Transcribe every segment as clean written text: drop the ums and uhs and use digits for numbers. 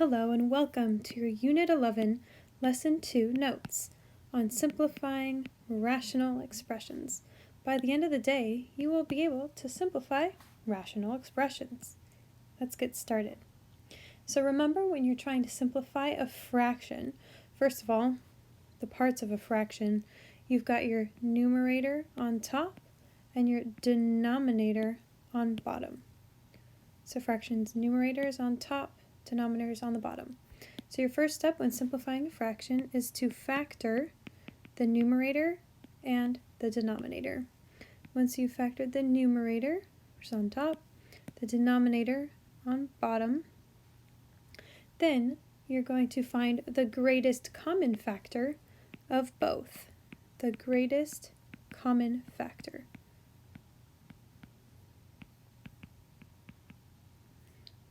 Hello and welcome to your Unit 11, Lesson 2 notes on simplifying rational expressions. By the end of the day, you will be able to simplify rational expressions. Let's get started. So remember, when you're trying to simplify a fraction, first of all, the parts of a fraction, you've got your numerator on top and your denominator on bottom. So fractions, numerator is on top, denominator is on the bottom. So your first step when simplifying a fraction is to factor the numerator and the denominator. Once you've factored the numerator, which is on top, the denominator on bottom, then you're going to find the greatest common factor of both. The greatest common factor.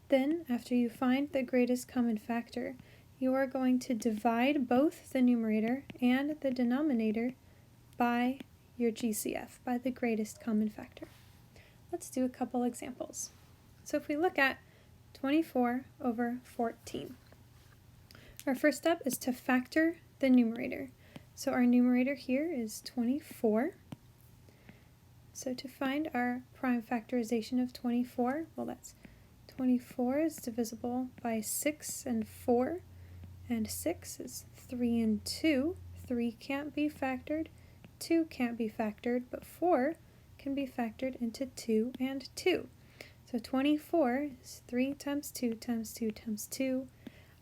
Then, after you find the greatest common factor, you are going to divide both the numerator and the denominator by your GCF, by the greatest common factor. Let's do a couple examples. So if we look at 24 over 14, our first step is to factor the numerator. So our numerator here is 24. So to find our prime factorization of 24, well, that's 24 is divisible by 6 and 4, and 6 is 3 and 2. 3 can't be factored, 2 can't be factored, but 4 can be factored into 2 and 2. So 24 is 3 times 2 times 2 times 2.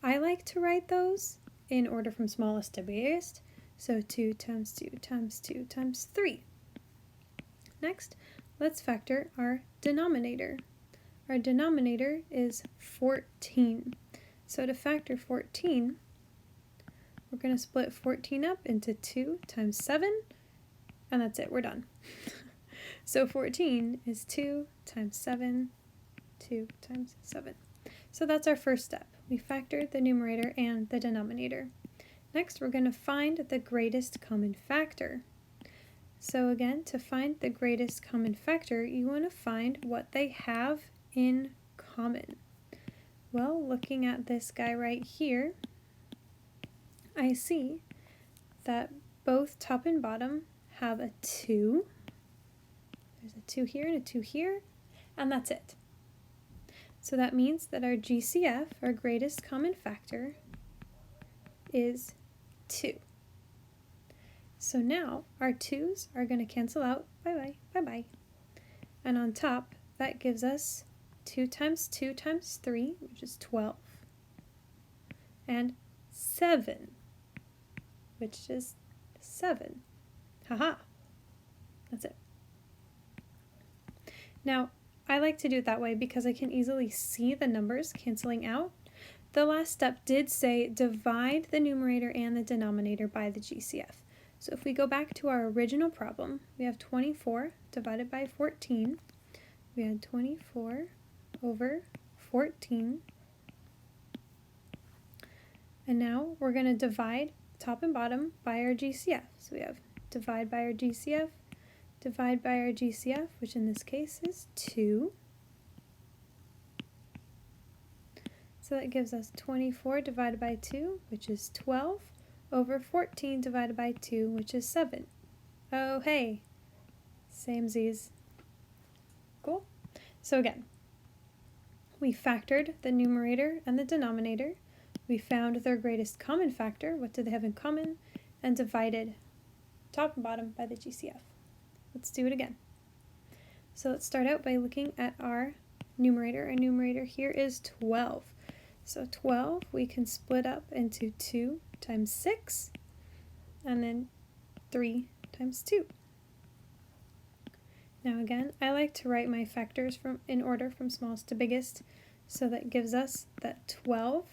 I like to write those in order from smallest to biggest, so 2 times 2 times 2 times 3. Next, let's factor our denominator. Our denominator is 14. So to factor 14, we're going to split 14 up into 2 times 7, and that's it, we're done. So 14 is 2 times 7, 2 times 7. So that's our first step. We factored the numerator and the denominator. Next, we're going to find the greatest common factor. So again, to find the greatest common factor, you want to find what they have in common. Well, looking at this guy right here, I see that both top and bottom have a 2. There's a 2 here and a 2 here, and that's it. So that means that our GCF, our greatest common factor, is 2. So now our 2's are going to cancel out. Bye-bye, bye-bye. And on top, that gives us 2 times 2 times 3, which is 12, and 7, which is 7. Haha, that's it. Now, I like to do it that way because I can easily see the numbers canceling out. The last step did say divide the numerator and the denominator by the GCF. So if we go back to our original problem, we have 24 divided by 14. We had 24 over 14. And now we're going to divide top and bottom by our GCF. So we have divide by our GCF, divide by our GCF, which in this case is 2. So that gives us 24 divided by 2, which is 12, over 14 divided by 2, which is 7. Oh, hey, samesies. Cool. So again, we factored the numerator and the denominator. We found their greatest common factor, what do they have in common, and divided top and bottom by the GCF. Let's do it again. So let's start out by looking at our numerator. Our numerator here is 12. So 12 we can split up into 2 times 6, and then 3 times 2. Now again, I like to write my factors in order from smallest to biggest, so that gives us that 12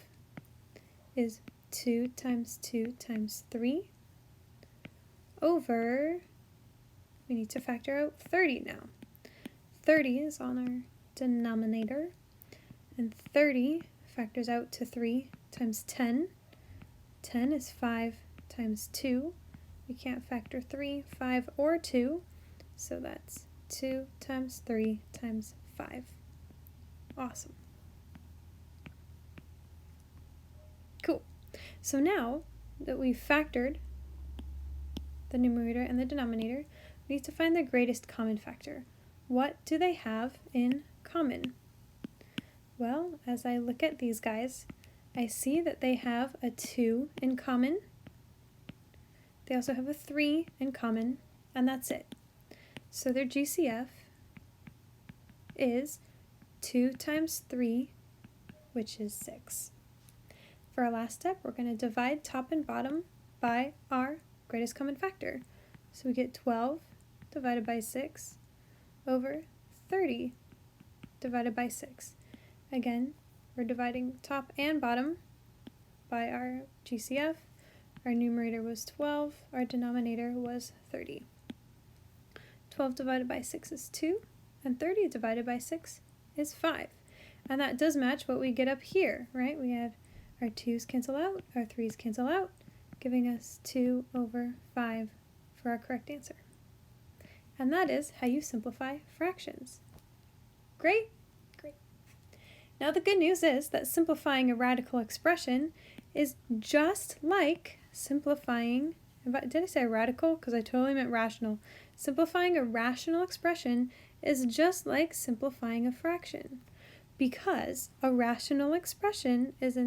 is 2 times 2 times 3 over, we need to factor out 30 now. 30 is on our denominator, and 30 factors out to 3 times 10. 10 is 5 times 2. We can't factor 3, 5, or 2, so that's 2 times 3 times 5. Awesome. So now that we've factored the numerator and the denominator, we need to find the greatest common factor. What do they have in common? Well, as I look at these guys, I see that they have a 2 in common. They also have a 3 in common, and that's it. So their GCF is 2 times 3, which is 6. For our last step, we're going to divide top and bottom by our greatest common factor. So we get 12 divided by 6 over 30 divided by 6. Again, we're dividing top and bottom by our GCF. Our numerator was 12, our denominator was 30. 12 divided by 6 is 2, and 30 divided by 6 is 5. And that does match what we get up here, right? We have our 2's cancel out, our 3's cancel out, giving us 2 over 5 for our correct answer. And that is how you simplify fractions. Great? Great. Now the good news is that simplifying a radical expression is just like simplifying, did I say radical? Because I totally meant rational. Simplifying a rational expression is just like simplifying a fraction. Because a rational expression is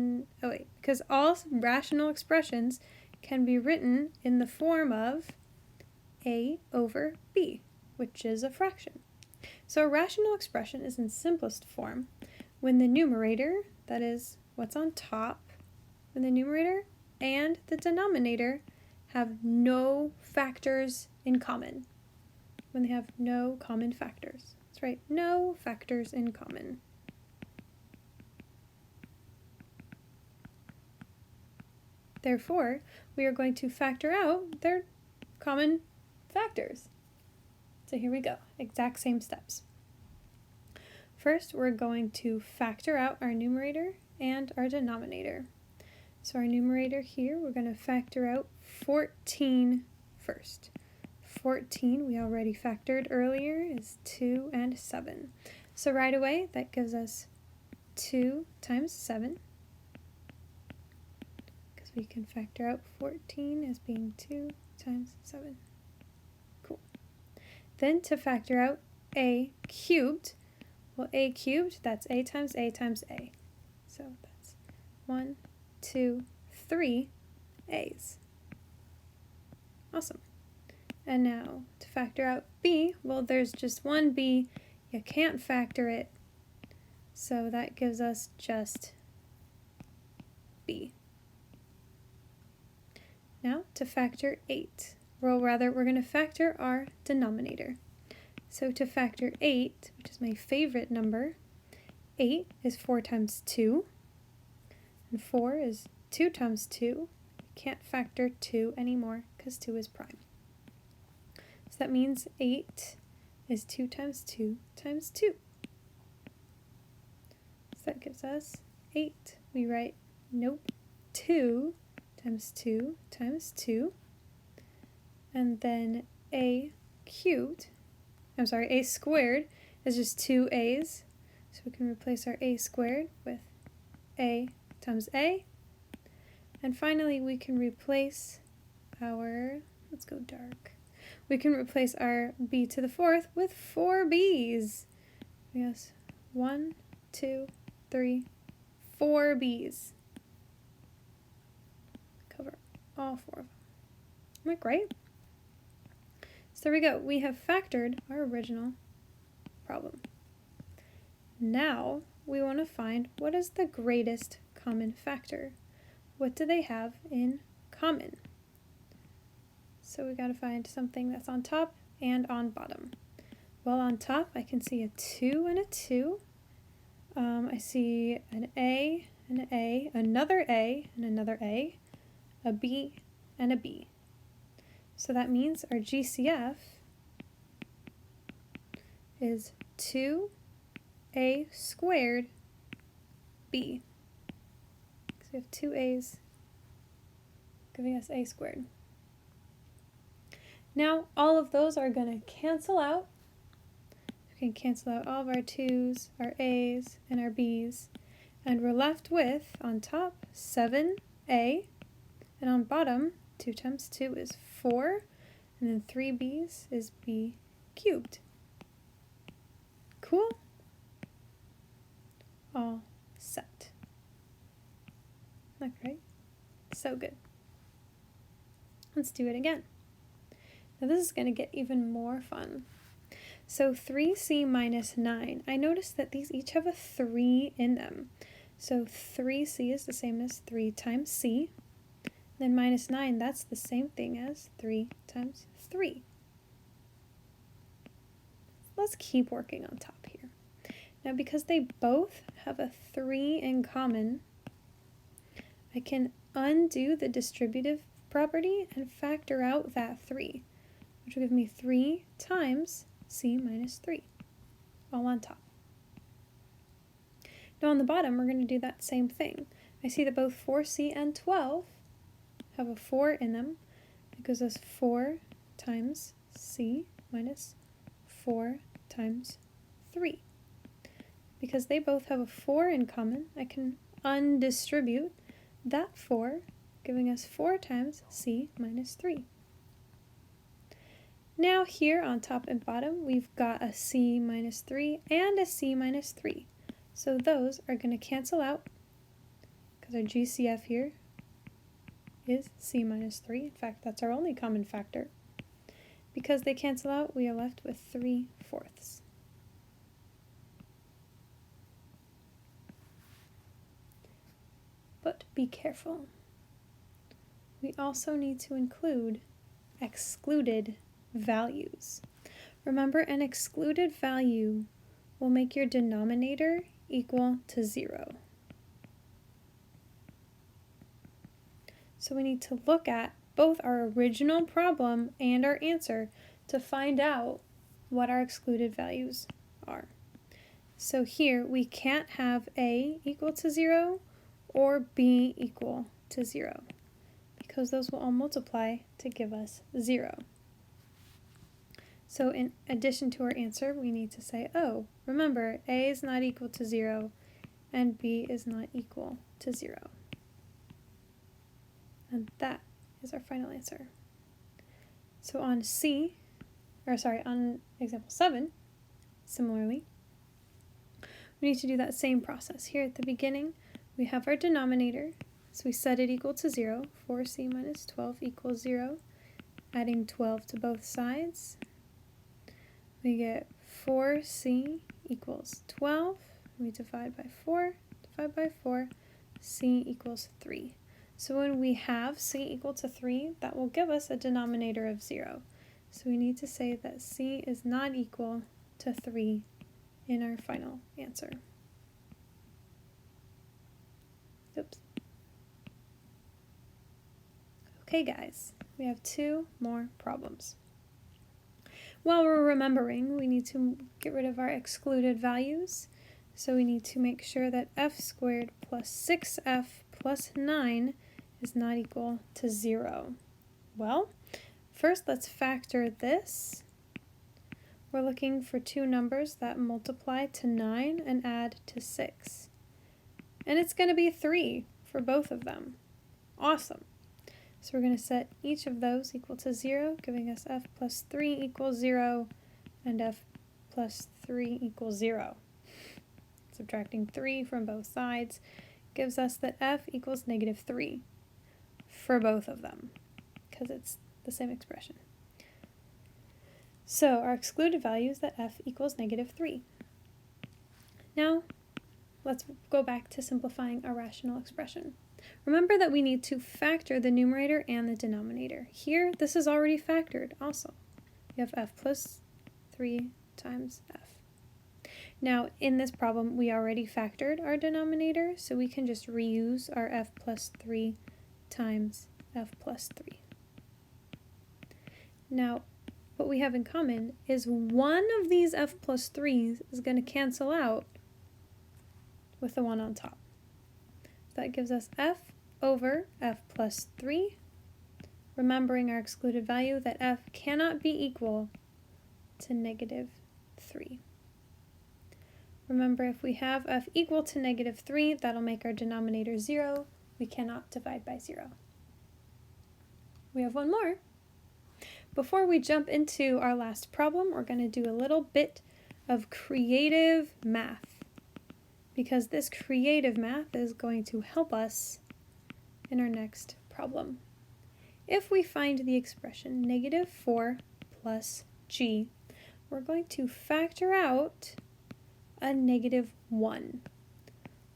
because all rational expressions can be written in the form of a over b, which is a fraction. So a rational expression is in simplest form when the numerator, that is what's on top, when the numerator and the denominator have no factors in common. When they have no common factors. That's right, no factors in common. Therefore, we are going to factor out their common factors. So here we go, exact same steps. First, we're going to factor out our numerator and our denominator. So our numerator here, we're going to factor out 14 first. 14, we already factored earlier, is 2 and 7. So right away, that gives us 2 times 7. Because we can factor out 14 as being 2 times 7. Cool. Then to factor out a cubed, well, a cubed, that's a times a times a. So that's 1, 2, 3 a's. Awesome. And now to factor out b, well, there's just one b. You can't factor it. So that gives us just b. Now to factor 8. Well, rather, we're going to factor our denominator. So to factor 8, which is my favorite number, 8 is 4 times 2. And 4 is 2 times 2. You can't factor 2 anymore because 2 is prime. So that means 8 is 2 times 2 times 2. So that gives us 8. We write, 2 times 2 times 2. And then a squared is just 2 a's. So we can replace our a squared with a times a. And finally, we can replace our, let's go dark. We can replace our b to the 4th with 4 b's. Yes, 1, 2, 3, 4 b's. Cover all 4 of them. Isn't that great? So there we go. We have factored our original problem. Now we want to find what is the greatest common factor. What do they have in common? So we got to find something that's on top and on bottom. Well, on top I can see a 2 and a 2. I see an A and an A, another A and another A, a B and a B. So that means our GCF is 2a squared b. So we have 2 a's giving us a squared. Now all of those are going to cancel out. We can cancel out all of our 2's, our a's, and our b's. And we're left with, on top, 7a And on bottom, 2 times 2 is 4, and then 3b's is b cubed. Cool? All set. Okay, so good. Let's do it again. Now this is going to get even more fun. So 3c minus 9. I noticed that these each have a 3 in them. So 3c is the same as 3 times c. Then minus 9, that's the same thing as 3 times 3. Let's keep working on top here. Now because they both have a 3 in common, I can undo the distributive property and factor out that 3, which will give me 3 times c minus 3, all on top. Now on the bottom, we're going to do that same thing. I see that both 4c and 12 have a 4 in them. It gives us 4 times c minus 4 times 3. Because they both have a 4 in common, I can undistribute that 4, giving us 4 times c minus 3. Now here on top and bottom, we've got a c minus 3 and a c minus 3. So those are going to cancel out, because our GCF here is c minus 3. In fact, that's our only common factor. Because they cancel out, we are left with 3/4. But be careful. We also need to include excluded values. Remember, an excluded value will make your denominator equal to 0. So we need to look at both our original problem and our answer to find out what our excluded values are. So here we can't have a equal to 0 or b equal to 0, because those will all multiply to give us 0. So in addition to our answer, we need to say, oh, remember, a is not equal to 0 and b is not equal to 0. And that is our final answer. So on on example 7, similarly, we need to do that same process. Here at the beginning, we have our denominator, so we set it equal to 0. 4c minus 12 equals 0. Adding 12 to both sides, we get 4c equals 12. We divide by 4, c equals 3. So when we have c equal to 3, that will give us a denominator of 0. So we need to say that c is not equal to 3 in our final answer. Oops. Okay guys, we have 2 more problems. While we're remembering, we need to get rid of our excluded values. So we need to make sure that f squared plus 6f plus 9 is not equal to 0. Well, first let's factor this. We're looking for 2 numbers that multiply to 9 and add to 6. And it's going to be 3 for both of them. Awesome. So we're going to set each of those equal to 0, giving us f plus 3 equals 0 and f plus 3 equals 0. Subtracting 3 from both sides gives us that f equals negative 3 for both of them, because it's the same expression. So our excluded value is that f equals negative 3. Now, let's go back to simplifying our rational expression. Remember that we need to factor the numerator and the denominator. Here, this is already factored also. We have f plus 3 times f. Now, in this problem, we already factored our denominator, so we can just reuse our f plus 3 times f plus 3. Now, what we have in common is one of these f plus 3's is going to cancel out with the one on top. That gives us f over f plus 3, remembering our excluded value that f cannot be equal to negative 3. Remember, if we have f equal to negative 3, that'll make our denominator 0. We cannot divide by 0. We have one more. Before we jump into our last problem, we're going to do a little bit of creative math, because this creative math is going to help us in our next problem. If we find the expression negative 4 plus g, we're going to factor out a negative 1.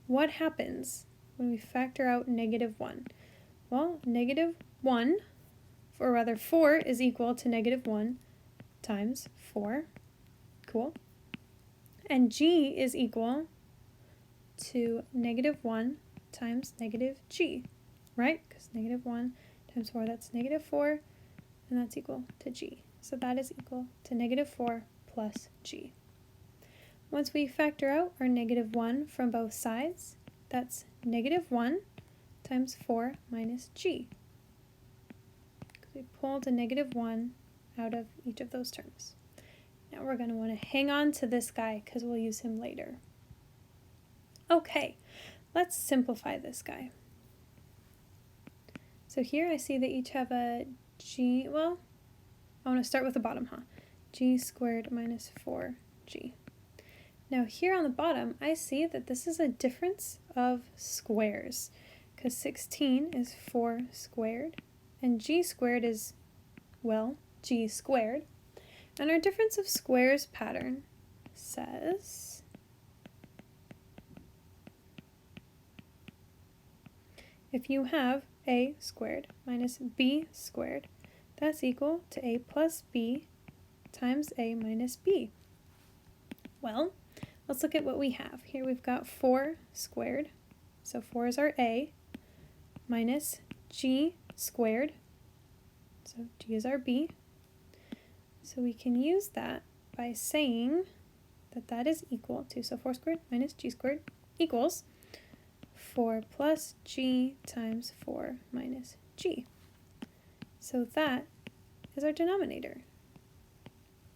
What happens when we factor out negative 1? Well, negative 1, or rather 4, is equal to negative 1 times 4. Cool. And g is equal to negative 1 times negative g, right? Because negative 1 times 4, that's negative 4, and that's equal to g. So that is equal to negative 4 plus g. Once we factor out our negative 1 from both sides, that's negative 1 times 4 minus g. We pulled a negative 1 out of each of those terms. Now we're going to want to hang on to this guy because we'll use him later. Okay, let's simplify this guy. So here I see they each have a g, well, I want to start with the bottom, g squared minus 4g. Now here on the bottom, I see that this is a difference of squares, because 16 is 4 squared, and g squared is, well, g squared. And our difference of squares pattern says if you have a squared minus b squared, that's equal to a plus b times a minus b. Well, let's look at what we have. Here we've got 4 squared, so 4 is our a, minus g squared, so g is our b. So we can use that by saying that that is equal to, so 4 squared minus g squared equals 4 plus g times 4 minus g. So that is our denominator.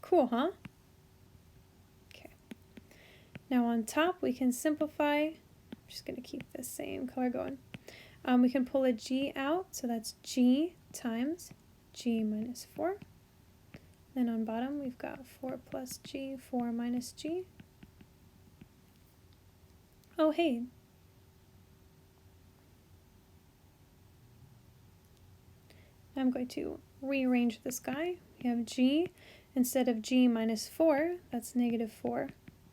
Cool, huh? Okay. Now on top we can simplify. I'm just going to keep the same color going. We can pull a g out, so that's g times g minus 4. Then on bottom we've got 4 plus g, 4 minus g. Oh hey, I'm going to rearrange this guy. We have g, instead of g minus 4, that's negative 4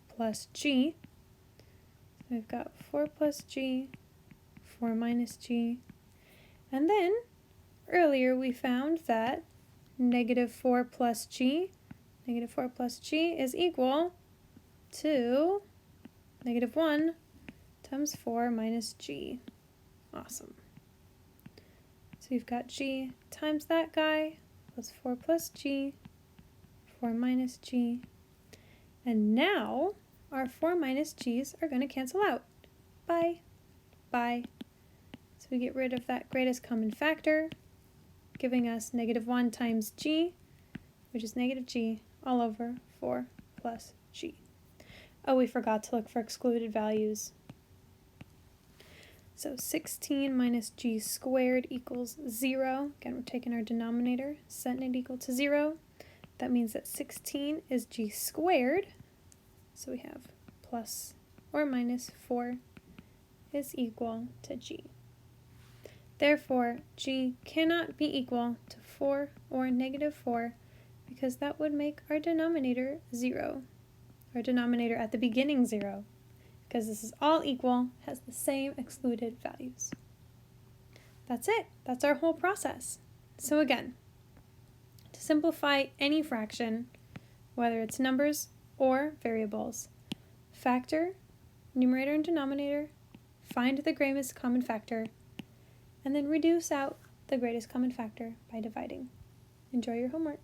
plus g. So we've got 4 plus g, 4 minus g. And then, earlier we found that negative 4 plus g is equal to negative 1 times 4 minus g. Awesome. So we've got g times that guy plus 4 plus g, 4 minus g. And now our 4 minus g's are going to cancel out. Bye. Bye. So we get rid of that greatest common factor, giving us negative 1 times g, which is negative g, all over 4 plus g. Oh, we forgot to look for excluded values. So 16 minus g squared equals 0. Again, we're taking our denominator, setting it equal to 0. That means that 16 is g squared. So we have plus or minus 4 is equal to g. Therefore, g cannot be equal to 4 or negative 4 because that would make our denominator 0. Our denominator at the beginning 0. Because this is all equal, has the same excluded values. That's it. That's our whole process. So again, to simplify any fraction, whether it's numbers or variables, factor, numerator and denominator, find the greatest common factor, and then reduce out the greatest common factor by dividing. Enjoy your homework.